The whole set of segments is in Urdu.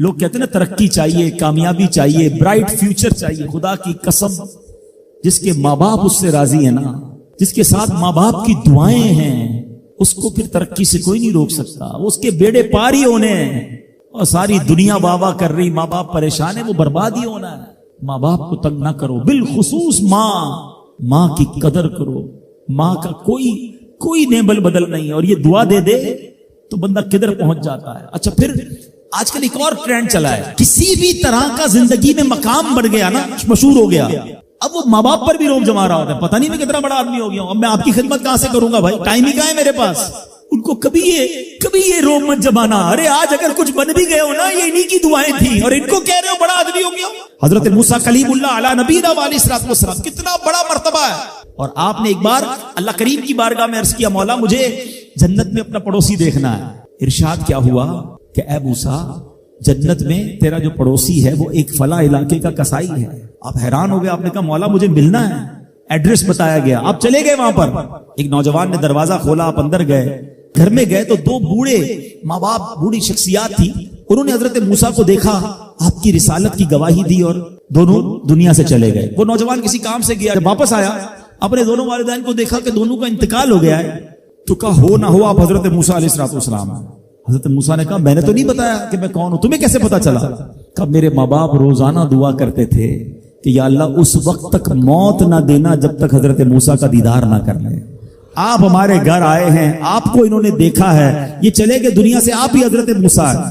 لوگ کہتے ہیں نا ترقی چاہیے، کامیابی چاہیے، برائٹ فیوچر چاہیے. خدا کی قسم جس کے ماں باپ اس سے راضی ہیں نا، جس کے ساتھ ماں باپ کی دعائیں ہیں، اس کو پھر ترقی سے کوئی نہیں روک سکتا. اس کے بیڑے پار ہی ہونے ہیں. اور ساری دنیا واہ واہ کر رہی، ماں باپ پریشان ہے، وہ برباد ہی ہونا ہے. ماں باپ کو تنگ نہ کرو، بالخصوص ماں کی قدر کرو. ماں کا کوئی نیبل بدل نہیں ہے. اور یہ دعا دے دے تو بندہ کدھر پہنچ جاتا ہے. اچھا پھر آج کل ایک اور ٹرینڈ چلا ہے، کسی بھی طرح کا زندگی میں مقام بڑھ گیا نا، مشہور ہو گیا، اب وہ ماں باپ پر بھی روب جما رہا ہوتا ہے. پتہ نہیں میں کتنا بڑا آدمی ہو گیا ہوں، اب میں آپ کی خدمت کہاں سے کروں گا بھائی، ٹائم ہی کہاں ہے میرے پاس. ان کو کبھی یہ روب مت جمانا. ارے آج اگر کچھ بن بھی گئے ہو نا، یہ انہی کی دعائیں تھیں، اور ان کو کہہ رہے ہو بڑا آدمی ہو گیا. حضرت موسیٰ کلیم اللہ علی نبینا علیہ الصلوۃ والسلام، کتنا بڑا مرتبہ ہے. اور آپ نے ایک بار اللہ کریم کی بارگاہ میں عرض کیا، مولا مجھے جنت میں اپنا پڑوسی دیکھنا ہے. ارشاد کیا ہوا کہ اے موسیٰ، جنت میں تیرا جو پڑوسی ہے وہ ایک فلاں علاقے کا کسائی ہے. آپ حیران ہو گئے، آپ نے کہا مولا مجھے ملنا ہے. ایڈریس بتایا گیا، آپ چلے گئے وہاں پر. ایک نوجوان نے دروازہ کھولا، آپ اندر گئے. گھر میں گئے تو دو بوڑھے ماں باپ، بوڑھی شخصیات تھی. انہوں نے حضرت موسیٰ کو دیکھا، آپ کی رسالت کی گواہی دی، اور دونوں دنیا سے چلے گئے. وہ نوجوان کسی کام سے گیا، جب واپس آیا اپنے دونوں والدین کو دیکھا کہ دونوں کا انتقال ہو گیا ہے. تو کہا ہو نہ ہو آپ حضرت موسیٰ علیہ الصلوۃ والسلام. حضرت موسیٰ نے کہا میں نے تو نہیں بتایا کہ میں کون ہوں، تمہیں کیسے پتا چلا؟ کہا میرے ماں باپ روزانہ دعا کرتے تھے کہ یا اللہ اس وقت تک موت نہ دینا جب تک حضرت موسیٰ کا دیدار نہ کر لیں. آپ ہمارے گھر آئے ہیں، آپ کو انہوں نے دیکھا ہے، یہ چلے گئے دنیا سے، آپ ہی حضرت موسیٰ ہیں.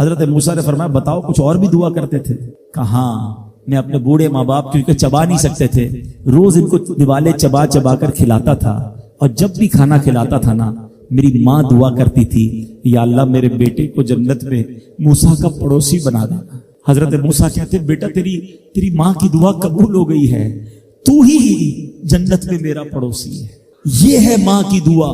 حضرت موسیٰ نے فرمایا بتاؤ کچھ اور بھی دعا کرتے تھے؟ کہا ہاں، میں اپنے بوڑھے ماں باپ کیونکہ چبا نہیں سکتے تھے، روز ان کو دیوالے چبا چبا کر کھلاتا تھا. اور جب بھی کھانا کھلاتا تھا نا، میری ماں دعا کرتی تھی یا اللہ میرے بیٹے کو جنت میں موسیٰ کا پڑوسی بنا دینا. حضرت موسیٰ کہتے بیٹا تیری ماں کی دعا قبول ہو گئی ہے، تو ہی جنت میں میرا پڑوسی ہے. یہ ہے ماں کی دعا،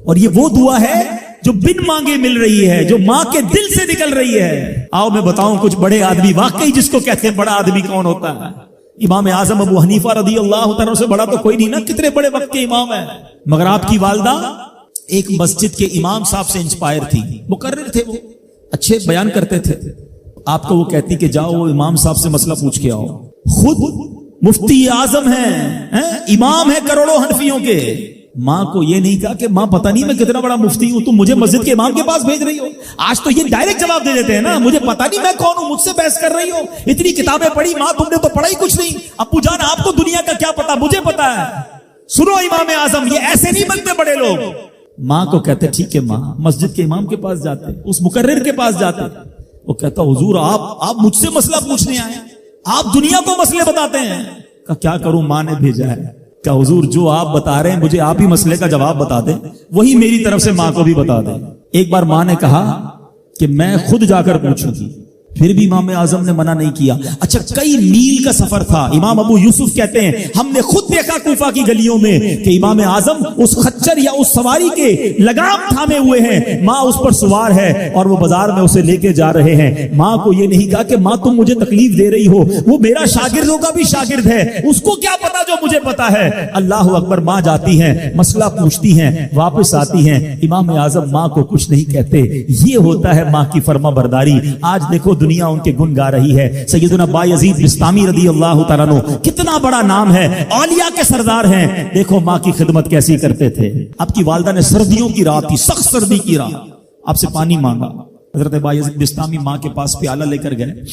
اور یہ وہ دعا ہے جو بن مانگے مل رہی ہے، جو ماں کے دل سے نکل رہی ہے. آؤ میں بتاؤں کچھ بڑے آدمی، واقعی جس کو کہتے ہیں بڑا آدمی کون ہوتا ہے. امام اعظم ابو حنیفہ رضی اللہ تعالیٰ سے بڑا تو کوئی نہیں نا، کتنے بڑے وقت کے امام ہیں. مگر آپ کی والدہ ایک مسجد کے امام صاحب سے انسپائر تھی، مقرر تھے، وہ اچھے بیان کرتے تھے. آپ کو وہ کہتی کہ جاؤ وہ امام صاحب سے مسئلہ پوچھ کے آؤ. خود مفتی اعظم ہیں، امام ہے کروڑوں حنفیوں کے. ماں کو یہ نہیں کہا کہ ماں پتہ نہیں میں کتنا بڑا مفتی ہوں، تم مجھے مسجد کے امام کے پاس بھیج رہی ہو. آج تو یہ ڈائریکٹ جواب دے دیتے ہیں نا، مجھے پتہ نہیں میں کون ہوں، مجھ سے بحث کر رہی ہو، اتنی کتابیں پڑھی، ماں تم نے تو پڑھا ہی کچھ نہیں. ابو جان آپ کو دنیا کا کیا پتا، مجھے پتا ہے. سنو امام اعظم، یہ ایسے نہیں بنتے بڑے لوگ. ماں کو کہتے ٹھیک ہے ماں، مسجد کے امام کے پاس جاتے، اس مقرر کے پاس جاتے. وہ کہتا حضور آپ مجھ سے مسئلہ پوچھنے آئے، آپ دنیا کو مسئلے بتاتے ہیں. کہ کیا کروں، ماں نے بھیجا ہے. کہ حضور جو آپ بتا رہے ہیں مجھے آپ ہی مسئلے کا جواب بتا دیں، وہی میری طرف سے ماں کو بھی بتا دیں. ایک بار ماں نے کہا کہ میں خود جا کر پوچھوں گی، پھر بھی امام اعظم نے منع نہیں کیا. اچھا کئی میل کا سفر تھا. امام ابو یوسف کہتے ہیں ہم نے خود دیکھا کوفہ کی گلیوں میں کہ امام اعظم اس خچر یا اس سواری کے لگام تھامے ہوئے ہیں، ماں اس پر سوار ہے اور وہ بازار میں اسے لے کے جا رہے ہیں. ماں کو یہ نہیں کہا کہ ماں تم مجھے تکلیف دے رہی ہو، وہ میرا شاگردوں کا بھی شاگرد ہے، اس کو کیا پتا جو مجھے پتا ہے. اللہ اکبر. ماں جاتی ہیں، مسئلہ پوچھتی ہیں، واپس آتی ہیں. امام اعظم ماں کو کچھ نہیں کہتے. یہ ہوتا ہے ماں کی فرما برداری. آج دیکھو دنیا ان کے گن گا رہی ہے. سیدنا بایزید بستامی رضی اللہ تعالیٰ عنہ، کتنا بڑا نام ہے، اولیاء کے سردار ہیں. دیکھو ماں کی خدمت کیسی کرتے تھے. آپ کی والدہ نے سردیوں کی رات تھی، سخت سردی کی رات، آپ سے پانی مانگا. حضرت بایزید بستامی ماں کے پاس پیالہ لے کر گئے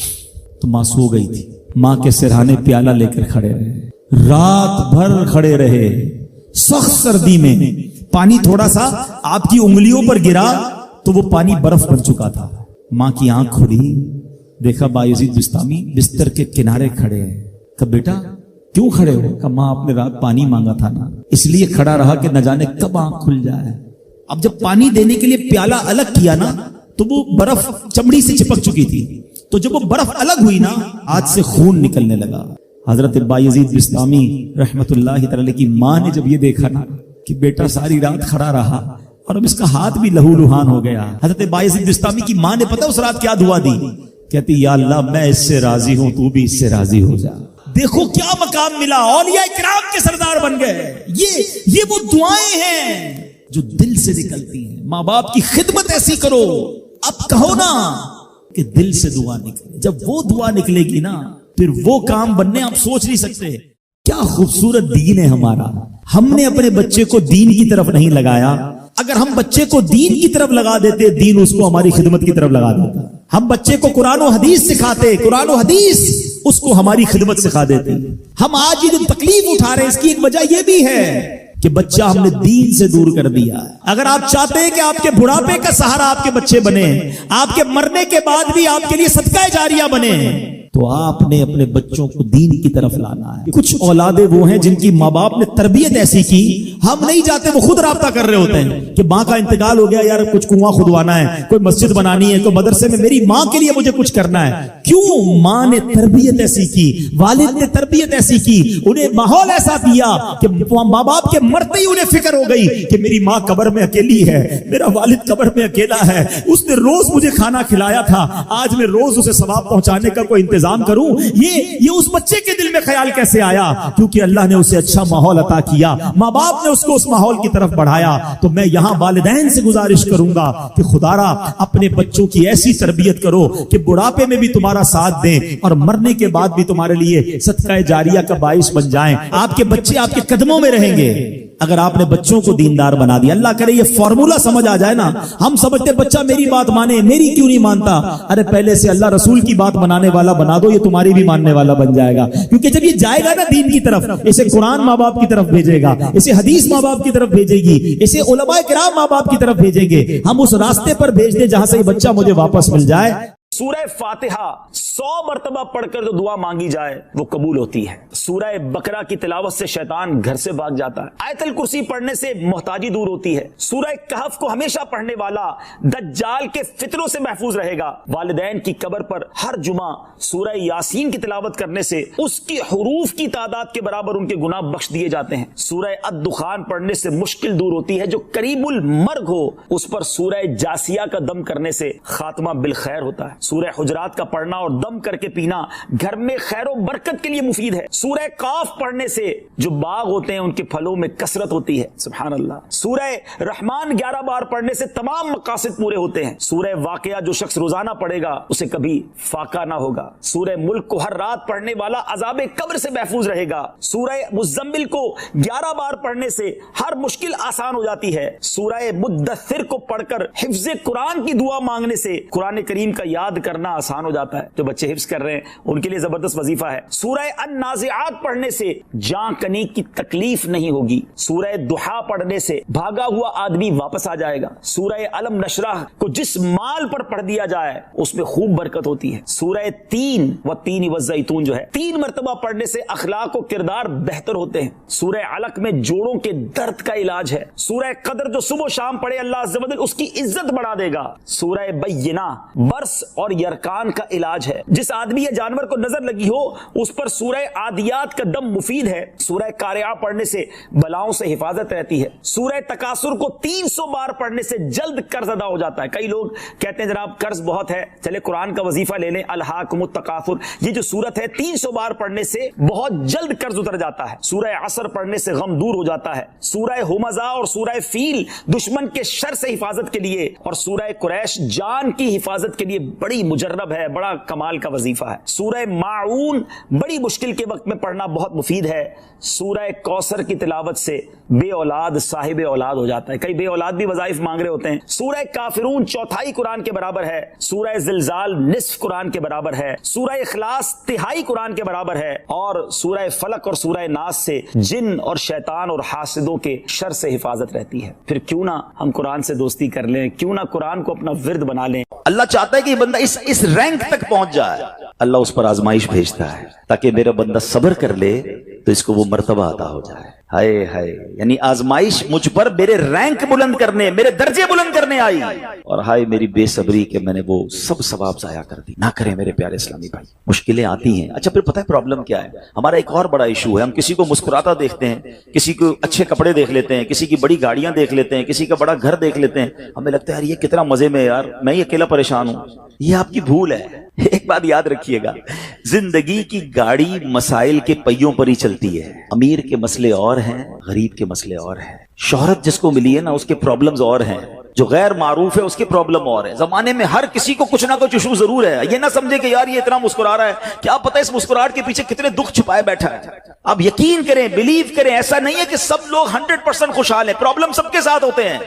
تو ماں سو گئی تھی. ماں کے سرہانے پیالہ لے کر کھڑے رہے، رات بھر کھڑے رہے سخت سردی میں. پانی تھوڑا سا آپ کی انگلیوں پر گرا تو وہ پانی برف بن چکا تھا. ماں کی آنکھ کھلی، دیکھا بایزید بستامی بستر کے کنارے کھڑے ہیں. کہ بیٹا کیوں کھڑے ہو؟ کہ ماں آپ نے رات پانی مانگا تھا نا، اس لیے کھڑا رہا کہ نہ جانے کب آنکھ کھل جائے. اب جب پانی دینے کے لیے پیالہ الگ کیا نا تو وہ برف چمڑی سے چپک چکی تھی، تو جب وہ برف الگ ہوئی نا آج سے خون نکلنے لگا. حضرت بایزید بستامی رحمت اللہ تعالی کی ماں نے جب یہ دیکھا نا کہ بیٹا ساری رات کھڑا رہا اور اب اس کا ہاتھ بھی لہو لہان ہو گیا. حضرت بایزید بستامی کی ماں نے پتہ اس رات کیا دعا دی؟ کہتی یا اللہ میں اس سے راضی ہوں، تو بھی اس سے راضی ہو جا. دیکھو کیا مقام ملا، اولیاء کرام کے سردار بن گئے. یہ وہ دعائیں ہیں جو دل سے نکلتی ہیں. ماں باپ کی خدمت ایسی کرو. اب کہو نا کہ دل سے دعا نکلے. جب وہ دعا نکلے گی نا پھر وہ کام بننے آپ سوچ نہیں سکتے. کیا خوبصورت دین ہے ہمارا. ہم نے اپنے بچے کو دین کی طرف نہیں لگایا. اگر ہم بچے کو دین کی طرف لگا دیتے دین اس کو ہماری خدمت کی طرف لگا دیتا. ہم بچے کو قرآن و حدیث سکھاتے, قرآن و حدیث اس کو ہماری خدمت سکھا دیتے. ہم آج یہ جو تکلیف اٹھا رہے ہیں اس کی ایک وجہ یہ بھی ہے کہ بچہ ہم نے دین سے دور کر دیا. اگر آپ چاہتے ہیں کہ آپ کے بڑھاپے کا سہارا آپ کے بچے بنے, آپ کے مرنے کے بعد بھی آپ کے لیے صدقہ جاریہ بنے, تو آپ نے اپنے بچوں کو دین کی طرف لانا ہے. کچھ اولادیں وہ ہیں جن کی ماں باپ نے تربیت ایسی کی, ہم نہیں چاہتے, وہ خود رابطہ کر رہے ہوتے ہیں کہ ماں کا انتقال ہو گیا, یار کچھ کنواں کھدوانا ہے, کوئی مسجد بنانی ہے, کوئی مدرسے میں میری ماں کے لیے مجھے کچھ کرنا ہے. کیوں؟ ماں نے تربیت ایسی کی, والد نے تربیت ایسی کی, انہیں ماحول ایسا دیا کہ ماں باپ کے مرتے ہی انہیں فکر ہو گئی کہ میری ماں قبر میں اکیلی ہے, میرا والد قبر میں اکیلا ہے, اس نے روز مجھے کھانا کھلایا تھا, آج میں روز اسے ثواب پہنچانے کا کوئی انتظام کروں. یہ اس بچے کے دل میں خیال کیسے آیا؟ کیونکہ اللہ نے اسے اچھا ماحول عطا کیا, ماں باپ نے اس کو اس ماحول کی طرف بڑھایا. تو میں یہاں والدین سے گزارش کروں گا کہ خدارا اپنے بچوں کی ایسی تربیت کرو کہ بڑھاپے میں بھی تمہارا ساتھ دیں اور مرنے کے بعد بھی تمہارے لیے صدقہ جاریہ کا باعث بن جائیں. آپ کے بچے آپ کے قدموں میں رہیں گے اگر آپ نے بچوں کو دیندار بنا دیا. اللہ کرے یہ فارمولا سمجھ آ جائے نا. ہم سمجھتے بچہ میری بات مانے, میری کیوں نہیں مانتا. ارے پہلے سے اللہ رسول کی بات منانے والا بنا دو, یہ تمہاری بھی ماننے والا بن جائے گا. کیونکہ جب یہ جائے گا نا دین کی طرف, اسے قرآن ماں باپ کی طرف بھیجے گا, اسے حدیث ماں باپ کی طرف بھیجے گی, اسے علماء کرام ماں باپ کی طرف بھیجیں گے. ہم اس راستے پر بھیج دیں جہاں سے یہ بچہ مجھے واپس مل جائے. سورہ فاتحہ 100 مرتبہ پڑھ کر جو دعا مانگی جائے وہ قبول ہوتی ہے. سورہ بقرہ کی تلاوت سے شیطان گھر سے بھاگ جاتا ہے. آیت الکرسی پڑھنے سے محتاجی دور ہوتی ہے. سورہ کہف کو ہمیشہ پڑھنے والا دجال کے فتنوں سے محفوظ رہے گا. والدین کی قبر پر ہر جمعہ سورہ یاسین کی تلاوت کرنے سے اس کی حروف کی تعداد کے برابر ان کے گناہ بخش دیے جاتے ہیں. سورہ الدخان پڑھنے سے مشکل دور ہوتی ہے. جو قریب المرگ ہو اس پر سورہ جاسیہ کا دم کرنے سے خاتمہ بالخیر ہوتا ہے. سورہ حجرات کا پڑھنا اور دم کر کے پینا گھر میں خیر و برکت کے لیے مفید ہے. سورہ قاف پڑھنے سے جو باغ ہوتے ہیں ان کے پھلوں میں کثرت ہوتی ہے. سبحان اللہ. سورہ رحمان 11 بار پڑھنے سے تمام مقاصد پورے ہوتے ہیں. سورہ واقعہ جو شخص روزانہ پڑھے گا اسے کبھی فاقہ نہ ہوگا. سورہ ملک کو ہر رات پڑھنے والا عذاب قبر سے محفوظ رہے گا. سورہ مزمل کو 11 بار پڑھنے سے ہر مشکل آسان ہو جاتی ہے. سورہ مدثر کو پڑھ کر حفظ قرآن کی دعا مانگنے سے قرآن کریم کا یاد کرنا آسان ہو جاتا ہے. جو بچے حفظ کر رہے ہیں ان کے لیے زبردست وظیفہ ہے. سورہ النازعات پڑھنے سے جان کنی کی تکلیف نہیں ہوگی. سورہ دحا پڑھنے سے بھاگا ہوا آدمی واپس آ جائے گا. سورہ علم نشرح کو جس مال پر پڑھ دیا جائے اس میں خوب برکت ہوتی ہے. سورہ تین والزیتون جو ہے 3 مرتبہ پڑھنے سے اخلاق و کردار بہتر ہوتے ہیں. سورہ علق میں جوڑوں کے درد کا علاج ہے. سورہ قدر جو صبح و شام پڑھے اللہ عز و جل اس کی عزت بڑھا دے گا. سورہ بینہ برس اور یرکان کا علاج ہے. جس آدمی یا جانور کو نظر لگی ہو اس پر سورہ عادیات کا دم مفید ہے. سورہ قارعہ پڑھنے سے بلاؤں سے حفاظت رہتی ہے. سورہ تکاثر کو 300 بار پڑھنے سے جلد قرض ادا ہو جاتا ہے. کئی لوگ کہتے ہیں جناب قرض بہت ہے, چلے قرآن کا وظیفہ لے لیں. الہاکم التکاثر یہ جو سورت ہے 300 بار پڑھنے سے بہت جلد قرض اتر جاتا ہے. سورہ عصر پڑھنے سے غم دور ہو جاتا ہے. سورہ ہمزہ اور سورہ فیل دشمن کے شر سے حفاظت کے لیے اور سورہ قریش جان کی حفاظت کے لیے بڑی مجرب ہے, بڑا کمال کا وظیفہ ہے. سورہ ماعون بڑی مشکل کے وقت میں پڑھنا بہت مفید ہے. سورہ کوثر کی تلاوت سے بے اولاد صاحب اولاد ہو جاتا ہے. کئی بے اولاد بھی وظائف مانگ رہے ہوتے ہیں. سورہ کافرون 1/4 قرآن کے برابر ہے. سورہ زلزال نصف قرآن کے برابر ہے. سورہ اخلاص 1/3 قرآن کے برابر ہے. اور سورہ فلق اور سورہ ناس سے جن اور شیطان اور حاسدوں کے شر سے حفاظت رہتی ہے. پھر کیوں نہ ہم قرآن سے دوستی کر لیں, کیوں نہ قرآن کو اپنا ورد بنا لیں. اللہ چاہتا ہے کہ یہ بندہ اس رینک تک پہنچ جائے. اللہ اس پر آزمائش بھیجتا ہے تاکہ میرا بندہ صبر کر لے تو اس کو وہ مرتبہ عطا ہو جائے. ہائے ہائے, یعنی آزمائش مجھ پر میرے رینک بلند کرنے, میرے درجے بلند کرنے آئی, اور ہائے میری بے صبری کہ میں نے وہ سب ثواب ضائع کر دی. نہ کریں میرے پیارے اسلامی بھائی, مشکلیں آتی ہیں. اچھا پھر پتہ ہے پرابلم کیا ہے ہمارا؟ ایک اور بڑا ایشو ہے, ہم کسی کو مسکراتا دیکھتے ہیں, کسی کو اچھے کپڑے دیکھ لیتے ہیں, کسی کی بڑی گاڑیاں دیکھ لیتے ہیں, کسی کا بڑا گھر دیکھ لیتے ہیں, ہمیں لگتا ہے یار یہ کتنا مزے میں, یار میں ہی اکیلا پریشان ہوں. یہ آپ کی بھول ہے. ایک بات یاد رکھیے گا, زندگی کی گاڑی مسائل کے پہیوں پر ہی چلتی ہے. امیر کے مسئلے اور ہیں, غریب کے مسئلے اور ہیں. شہرت جس کو ملی ہے نا اس کے پرابلمز اور ہیں. جو غیر معروف ہے اس کی پرابلم اور ہے. زمانے میں ہر کسی کو کچھ نہ کچھ ایشو ضرور ہے. یہ نہ سمجھے کہ یار یہ اتنا مسکرا رہا ہے, کیا پتہ اس مسکراہٹ کے پیچھے کتنے دکھ چھپائے بیٹھا ہے. آپ یقین کریں, بلیو کریں, ایسا نہیں ہے کہ سب لوگ 100% خوشحال ہیں. پرابلم سب کے ساتھ ہوتے ہیں.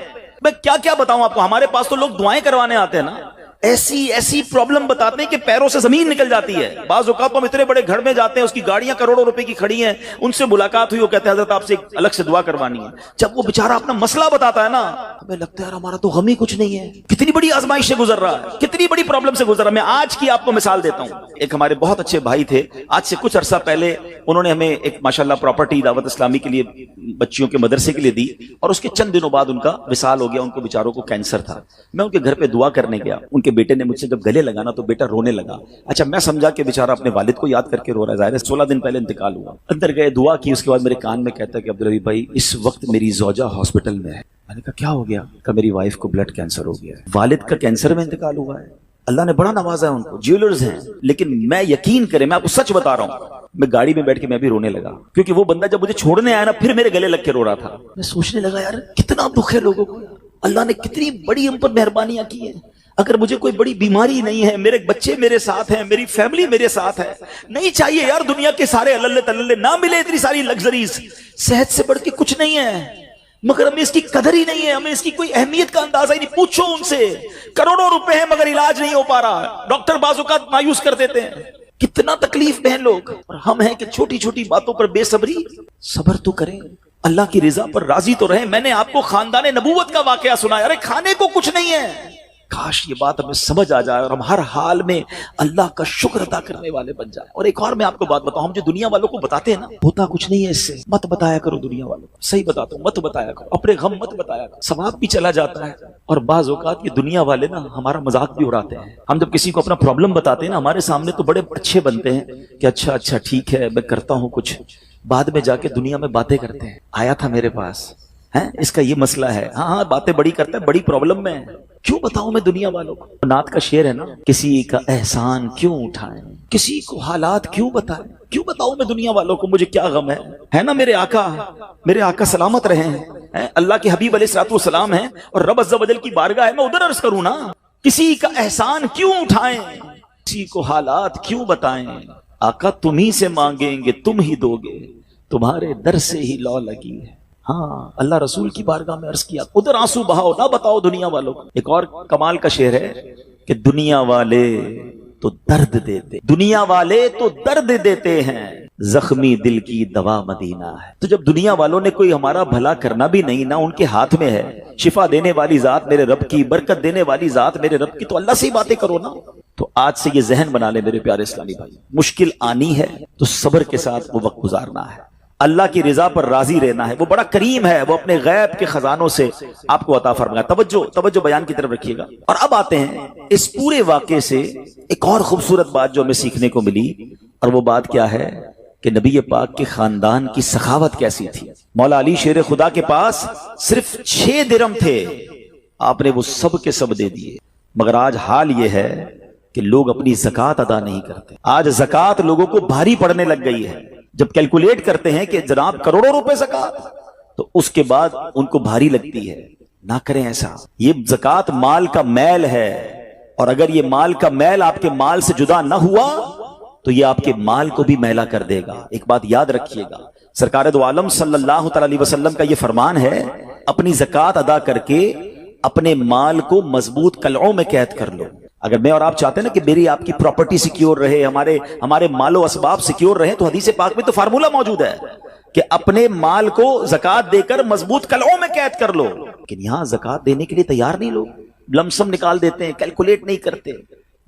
میں کیا کیا بتاؤں آپ کو, ہمارے پاس تو لوگ دعائیں کروانے آتے ہیں نا, ایسی پرابلم بتاتے ہیں کہ پیروں سے زمین نکل جاتی ہے. بعض اوقات ہم اتنے بڑے گھر میں جاتے ہیں, اس کی گاڑیاں کروڑوں روپے کی کھڑی ہیں, ان سے ملاقات ہوئی, وہ کہتے ہیں حضرت آپ سے ایک الگ سے دعا کروانی ہے. جب وہ بیچارہ اپنا مسئلہ بتاتا ہے نا, ہمیں لگتا ہے یار ہمارا تو غم ہی کچھ نہیں ہے, کتنی بڑی آزمائش سے گزر رہا ہے, کتنی بڑی پرابلم سے گزر رہا ہے. میں آج کی آپ کو مثال دیتا ہوں. ایک ہمارے بہت اچھے بھائی تھے, آج سے کچھ عرصہ پہلے انہوں نے ہمیں ایک ماشاءاللہ پراپرٹی دعوت اسلامی کے لیے بچیوں کے مدرسے کے لیے دی, اور اس کے چند دنوں بعد ان کا وصال ہو گیا. ان کو بیچاروں کو کینسر تھا. میں ان کے گھر پہ دعا کرنے گیا. ان کے بیٹے نے مجھ سے جب گلے لگانا تو بیٹا رونے لگا. اچھا میں سمجھا کہ بیچارہ اپنے والد کو یاد کر کے رو رہا ہے, ظاہر ہے 16 دن پہلے انتقال ہوا. اندر گئے, دعا کی, اس کے بعد میرے کان میں کہتا ہے کہ عبدالرحیم بھائی اس وقت میری زوجہ ہاسپٹل میں ہے. میں نے کہا کیا ہو گیا؟ کہ میری وائف کو بلڈ کینسر ہو گیا ہے. والد کا کینسر میں انتقال ہوا ہے. اللہ نے بڑا نوازا ہے ان کو, جیولرز ہیں. لیکن میں یقین کریں, میں آپ کو سچ بتا رہا ہوں, میں گاڑی میں بیٹھ کے میں بھی رونے لگا, کیونکہ وہ بندہ جب مجھے چھوڑنے آیا نا پھر میرے گلے لگ کے رو رہا تھا. میں سوچنے لگا یار کتنا دکھ ہے لوگوں کو, اللہ نے کتنی بڑی ہم پر مہربانیاں کی ہیں. اگر مجھے کوئی بڑی بیماری نہیں ہے, میرے بچے میرے ساتھ ہیں, میری فیملی میرے ساتھ ہے, نہیں چاہیے یار دنیا کے سارے اللہ تللے نہ ملے اتنی ساری لگژریز, صحت سے بڑھ کے کچھ نہیں ہے, مگر ہمیں اس کی قدر ہی نہیں ہے, ہمیں اس کی کوئی اہمیت کا اندازہ ہی نہیں. پوچھو ان سے, کروڑوں روپے ہیں مگر علاج نہیں ہو پا رہا, ڈاکٹر بعض اوقات مایوس کر دیتے ہیں. کتنا تکلیف میں ہیں لوگ, اور ہم ہیں کہ چھوٹی چھوٹی باتوں پر بے صبری. صبر تو کریں, اللہ کی رضا پر راضی تو رہیں. میں نے آپ کو خاندان نبوت کا واقعہ سنایا, ارے کھانے کو کچھ نہیں ہے. کاش یہ بات ہمیں سمجھ آ جائے اور ہم ہر حال میں اللہ کا شکر ادا کرنے والے بن جائیں. اور ایک اور میں آپ کو بات بتاؤں, ہم جو دنیا والوں کو بتاتے ہیں نا, ہوتا کچھ نہیں ہے اس سے. مت بتایا کرو دنیا والوں کو, صحیح بتاتا ہوں, مت بتایا کرو, اپنے غم مت بتایا کرو, ثواب بھی چلا جاتا ہے. اور بعض اوقات یہ دنیا والے نا ہمارا مذاق بھی اڑاتے ہیں. ہم جب کسی کو اپنا پرابلم بتاتے ہیں نا, ہمارے سامنے تو بڑے اچھے بنتے ہیں کہ اچھا ٹھیک ہے میں کرتا ہوں کچھ, بعد میں جا کے دنیا میں باتیں کرتے ہیں, آیا تھا میرے پاس ہے, اس کا یہ مسئلہ ہے, ہاں باتیں بڑی کرتا ہے, بڑی پرابلم میں ہے. کیوں بتاؤں میں دنیا والوں کو؟ نعت کا شعر ہے نا, کسی کا احسان کیوں اٹھائیں, کسی کو حالات کیوں بتائیں, کیوں بتاؤں میں دنیا والوں کو مجھے کیا غم ہے نا. میرے آقا سلامت رہے ہیں, اللہ کے حبیب علیہ الصلوۃ والسلام ہیں, اور رب عز و جل کی بارگاہ ہے, میں ادھر عرض کروں نا. کسی کا احسان کیوں اٹھائیں, کسی کو حالات کیوں بتائیں, آقا تم ہی سے مانگیں گے تم ہی دو گے, تمہارے در سے ہی لو لگی ہے. ہاں اللہ رسول کی بارگاہ میں عرض کیا, ادھر آنسو بہاؤ, نہ بتاؤ دنیا والوں کو. ایک اور کمال کا شعر ہے کہ دنیا والے تو درد دیتے, دنیا والے تو درد دیتے ہیں, زخمی دل کی دوا مدینہ ہے. تو جب دنیا والوں نے کوئی ہمارا بھلا کرنا بھی نہیں نا ان کے ہاتھ میں ہے, شفا دینے والی ذات میرے رب کی, برکت دینے والی ذات میرے رب کی, تو اللہ سے ہی باتیں کرو نا. تو آج سے یہ ذہن بنا لے میرے پیارے اسلامی بھائی, مشکل آنی ہے تو صبر کے ساتھ وہ وقت گزارنا ہے, اللہ کی رضا پر راضی رہنا ہے. وہ بڑا کریم ہے, وہ اپنے غیب کے خزانوں سے آپ کو عطا فرمائے. توجہ بیان کی طرف رکھیے گا. اور اب آتے ہیں اس پورے واقعے سے ایک اور خوبصورت بات جو ہمیں سیکھنے کو ملی, اور وہ بات کیا ہے کہ نبی پاک کے خاندان کی سخاوت کیسی تھی. مولا علی شیر خدا کے پاس صرف 6 درم تھے, آپ نے وہ سب کے سب دے دیے. مگر آج حال یہ ہے کہ لوگ اپنی زکوٰۃ ادا نہیں کرتے. آج زکوٰۃ لوگوں کو بھاری پڑنے لگ گئی ہے. جب کیلکولیٹ کرتے ہیں کہ جناب کروڑوں روپے زکوٰۃ, تو اس کے بعد ان کو بھاری لگتی ہے. نہ کریں ایسا. یہ زکوٰۃ مال کا میل ہے, اور اگر یہ مال کا میل آپ کے مال سے جدا نہ ہوا تو یہ آپ کے مال کو بھی میلا کر دے گا. ایک بات یاد رکھیے گا, سرکار دو عالم صلی اللہ تعالی علیہ وسلم کا یہ فرمان ہے, اپنی زکوٰۃ ادا کر کے اپنے مال کو مضبوط قلعوں میں قید کر لو. اگر میں اور آپ چاہتے ہیں نا کہ میری آپ کی پراپرٹی سیکیور رہے, ہمارے مال و اسباب سیکیور رہے, تو حدیث پاک میں تو فارمولہ موجود ہے کہ اپنے مال کو زکوٰۃ دے کر مضبوط قلعوں میں قید کر لو. لیکن یہاں زکوٰۃ دینے کے لیے تیار نہیں لوگ, لمسم نکال دیتے ہیں, کیلکولیٹ نہیں کرتے.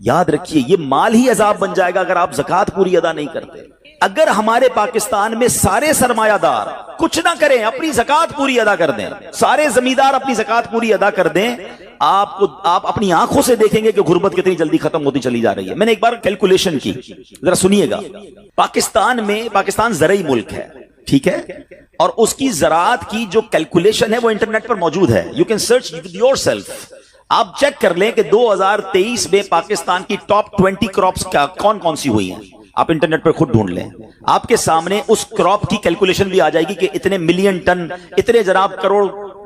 یاد رکھیے یہ مال ہی عذاب بن جائے گا اگر آپ زکوٰۃ پوری ادا نہیں کرتے. اگر ہمارے پاکستان میں سارے سرمایہ دار کچھ نہ کریں, اپنی زکوٰۃ پوری ادا کر دیں, سارے زمیندار اپنی زکوٰۃ پوری ادا کر دیں, آپ اپنی آنکھوں سے دیکھیں گے کہ غربت کتنی جلدی ختم ہوتی چلی جا رہی ہے. میں نے ایک بار کیلکولیشن کی, ذرا سنیے گا. پاکستان زرعی ملک ہے, ٹھیک ہے, اور اس کی زراعت کی جو کیلکولیشن ہے وہ انٹرنیٹ پر موجود ہے. You can search your self. آپ چیک کر لیں کہ 2023 میں پاکستان کی ٹاپ 20 کراپس کون کون سی ہوئی ہیں. آپ انٹرنیٹ پر خود ڈھونڈ لیں, آپ کے سامنے اس کراپ کی کیلکولیشن بھی آ جائے گی کہ اتنے ملین ٹن, اتنے جناب کروڑ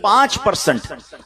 5%।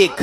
1।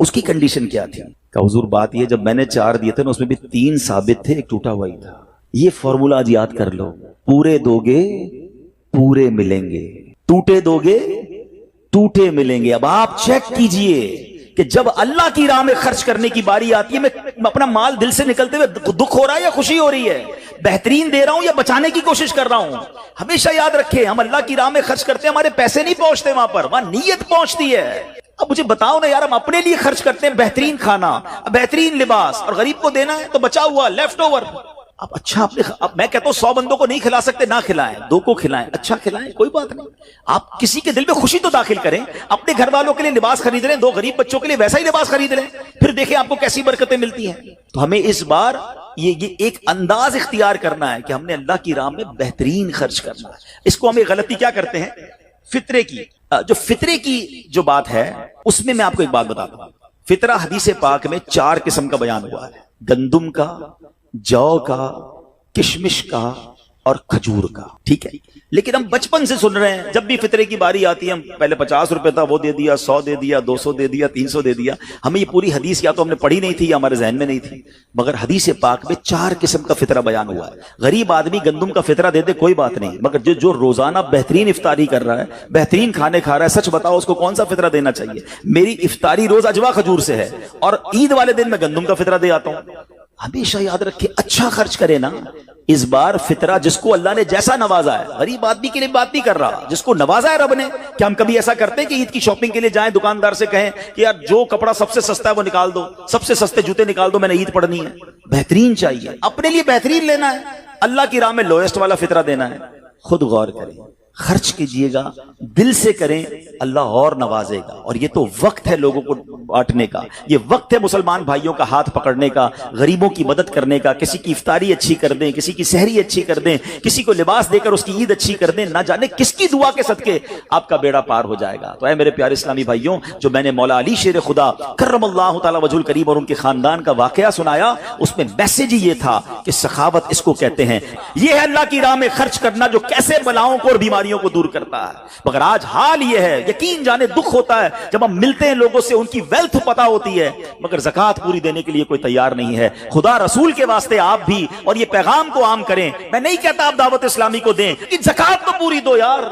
اس کی کنڈیشن کیا تھی؟ کہ حضور بات یہ جب میں نے 4 دیے تھے نا اس میں بھی 3 ثابت تھے، ایک ٹوٹا ہوا ہی تھا. یہ فارمولا آج یاد کر لو، پورے دو گے پورے ملیں گے، ٹوٹے دو گے ٹوٹے ملیں گے. اب آپ چیک کیجئے کہ جب اللہ کی راہ میں خرچ کرنے کی باری آتی ہے، میں اپنا مال دل سے نکلتے ہوئے دکھ ہو رہا ہے یا خوشی ہو رہی ہے، بہترین دے رہا ہوں یا بچانے کی کوشش کر رہا ہوں. ہمیشہ یاد رکھیں ہم اللہ کی راہ میں خرچ کرتے ہیں، ہمارے پیسے نہیں پہنچتے وہاں پر، وہاں نیت پہنچتی ہے. اب مجھے بتاؤ نا یار، ہم اپنے لیے خرچ کرتے ہیں بہترین کھانا، بہترین لباس، اور غریب کو دینا ہے تو بچا ہوا لیفٹ اوور. اب اچھا اب میں کہتا ہوں 100 بندوں کو نہیں کھلا سکتے، نہ کھلائیں، 2 کو کھلائیں، اچھا کھلائیں، کوئی بات نہیں. آپ کسی کے دل میں خوشی تو داخل کریں. اپنے گھر والوں کے لیے لباس خرید لیں، 2 غریب بچوں کے لیے ویسا ہی لباس خرید لیں، پھر دیکھیں آپ کو کیسی برکتیں ملتی ہیں. تو ہمیں اس بار یہ ایک انداز اختیار کرنا ہے کہ ہم نے اللہ کی راہ میں بہترین خرچ کرنا ہے. اس کو ہم ایک غلطی کیا کرتے ہیں، فطرے کی جو بات ہے اس میں آپ کو ایک بات بتاتا ہوں. فطرہ حدیث پاک میں 4 قسم کا بیان ہوا ہے، گندم کا، جو کا، کشمش کا اور کھجور کا. ٹھیک ہے، لیکن ہم بچپن سے سن رہے ہیں جب بھی فطرے کی باری آتی ہے، ہم پہلے 50 روپے تھا وہ دے دیا، 100 دے دیا، 200 دے دیا، 300 دے دیا. ہمیں یہ پوری حدیث یا تو ہم نے پڑھی نہیں تھی یا ہمارے ذہن میں نہیں تھی، مگر حدیث پاک میں 4 قسم کا فطرہ بیان ہوا ہے. غریب آدمی گندم کا فطرہ دے دے کوئی بات نہیں، مگر جو روزانہ بہترین افطاری کر رہا ہے، بہترین کھانے کھا رہا ہے، سچ بتاؤ اس کو کون سا فطرہ دینا چاہیے؟ میری افطاری روز اجوا کھجور سے ہے اور عید والے دن میں گندم کا فطرہ دے آتا ہوں. ہمیشہ یاد رکھے اچھا خرچ کرے نا. اس بار فطرہ جس کو اللہ نے جیسا نوازا ہے، غریب آدمی کے لیے بات نہیں کر رہا، جس کو نوازا ہے رب نے. کیا ہم کبھی ایسا کرتے ہیں کہ عید کی شاپنگ کے لیے جائیں دکاندار سے کہیں کہ یار جو کپڑا سب سے سستا ہے وہ نکال دو، سب سے سستے جوتے نکال دو، میں نے عید پڑھنی ہے؟ بہترین چاہیے، اپنے لیے بہترین لینا ہے، اللہ کی راہ میں لوئسٹ والا فطرہ دینا ہے. خود غور کریں، خرچ کیجئے گا، دل سے کریں، اللہ اور نوازے گا. اور یہ تو وقت ہے لوگوں کو بانٹنے کا، یہ وقت ہے مسلمان بھائیوں کا ہاتھ پکڑنے کا، غریبوں کی مدد کرنے کا. کسی کی افطاری اچھی کر دیں، کسی کی سحری اچھی کر دیں، کسی کو لباس دے کر اس کی عید اچھی کر دیں. نہ جانے کس کی دعا کے صدقے آپ کا بیڑا پار ہو جائے گا. تو اے میرے پیارے اسلامی بھائیوں، جو میں نے مولا علی شیر خدا کرم اللہ تعالی وجہ الکریم اور ان کے خاندان کا واقعہ سنایا، اس میں میسج ہی یہ تھا کہ سخاوت اس کو کہتے ہیں. یہ ہے اللہ کی راہ میں خرچ کرنا جو کیسے بلاؤں کو اور بیماریوں کو دور کرتا ہے. مگر آج حال یہ ہے، یقین جانے دکھ ہوتا ہے جب ہم ملتے ہیں لوگوں سے، ان کی ویلتھ پتہ ہوتی ہے مگر زکوٰۃ پوری دینے کے لیے کوئی تیار نہیں ہے. خدا رسول کے واسطے آپ بھی اور یہ پیغام کو عام کریں. میں نہیں کہتا آپ دعوت اسلامی کو دیں، کہ زکوٰۃ تو پوری دو یار.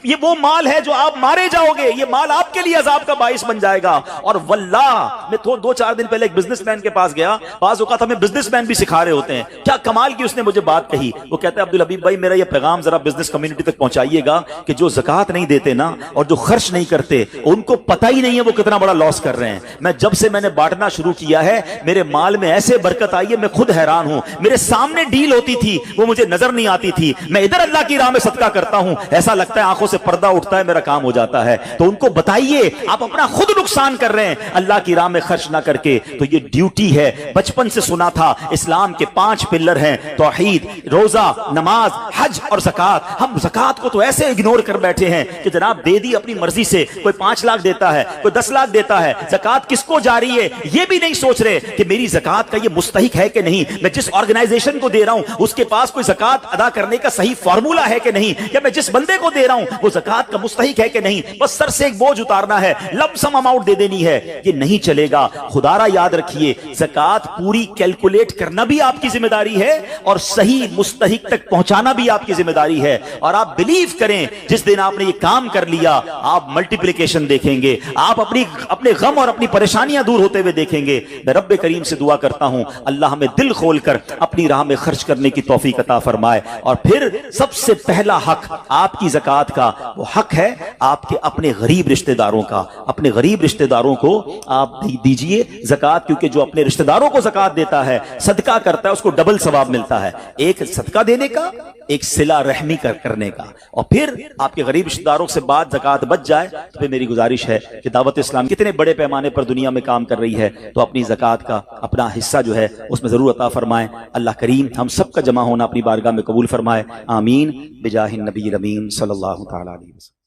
یہ وہ مال ہے جو آپ مارے جاؤ گے، یہ مال آپ کے لیے عذاب کا باعث بن جائے گا. اور واللہ میں 2-4 دن پہلے ایک بزنس مین کے پاس گیا. بعض اوقات ہمیں بزنس مین بھی سکھا رہے ہوتے ہیں. کیا کمال کی اس نے مجھے بات کہی. وہ کہتا ہے عبدالحبیب بھائی میرا یہ پیغام ذرا بزنس کمیونٹی تک پہنچائیے گا کہ جو زکوٰۃ نہیں دیتے نا اور جو خرچ نہیں کرتے، ان کو پتہ ہی نہیں ہے وہ کتنا بڑا لاس کر رہے ہیں. جب سے میں نے بانٹنا شروع کیا ہے میرے مال میں ایسے برکت آئی ہے، میں خود حیران ہوں. میرے سامنے ڈیل ہوتی تھی وہ مجھے نظر نہیں آتی تھی، میں ادھر اللہ کی راہ میں صدقہ کرتا ہوں، ایسا لگتا ہے آنکھوں سے پردہ اٹھتا ہے، میرا کام ہو جاتا ہے. تو ان کو بتائیے آپ اپنا خود نقصان کر رہے ہیں اللہ کی راہ میں خرچ نہ کر کے. تو یہ ڈیوٹی ہے. بچپن سے سنا تھا اسلام کے 5 پلر ہیں، توحید، روزہ، نماز، حج اور زکوٰۃ. ہم زکوٰۃ کو تو ایسے اگنور کر بیٹھے ہیں کہ جناب دے دی اپنی مرضی سے. کوئی 5 لاکھ دیتا ہے، کوئی 10 لاکھ دیتا ہے. زکوٰۃ کس کو جاری ہے یہ بھی نہیں سوچ رہے کہ میری زکوٰۃ کا یہ مستحق ہے کہ نہیں. میں جس آرگنائزیشن کو دے رہا ہوں اس کے پاس کوئی زکوٰۃ ادا کرنے کا صحیح فارمولا ہے کہ نہیں، یا میں جس بندے کو دے رہا ہوں وہ زکوٰۃ کا مستحق ہے کہ نہیں. بس سر سے ایک بوجھ اتارنا ہے، لم سم اماؤنٹ دے دینی ہے. یہ نہیں چلے گا. خدا را یاد رکھیے زکوٰۃ پوری کیلکولیٹ کرنا بھی آپ کی ذمہ داری ہے اور صحیح مستحق تک پہنچانا بھی آپ کی ذمہ داری ہے. اور آپ بلیو کریں جس دن آپ نے یہ کام کر لیا آپ ملٹیپلیکیشن دیکھیں گے، آپ اپنے غم اور اپنی پریشانیاں دور ہوتے ہوئے دیکھیں گے. میں رب کریم سے دعا کرتا ہوں اللہ ہمیں دل کھول کر اپنی راہ میں خرچ کرنے کی توفیق عطا فرمائے. اور پھر سب سے پہلا حق آپ کی زکوٰۃ کا وہ حق ہے آپ کے اپنے غریب رشتہ داروں کا. اپنے غریب رشتہ داروں کو آپ دیجئے زکوٰۃ، کیونکہ جو اپنے رشتہ داروں کو زکوٰۃ دیتا ہے، صدقہ کرتا ہے، اس کو ڈبل ثواب ملتا ہے. ایک صدقہ دینے کا، ایک صلہ رحمی کرنے کا. اور پھر آپ کے غریب رشتہ داروں سے بعد زکوٰۃ بچ جائے تو پھر میری گزارش ہے کہ دعوت اسلام کتنے بڑے پیمانے پر دنیا میں کام کر رہی ہے، تو اپنی زکوٰۃ کا اپنا حصہ جو ہے اس میں ضرور عطا فرمائیں. اللہ کریم ہم سب کا جمع ہونا اپنی بارگاہ میں قبول فرمائے. آمین بجاہ النبی الامین صلی اللہ تعالی علیہ وسلم.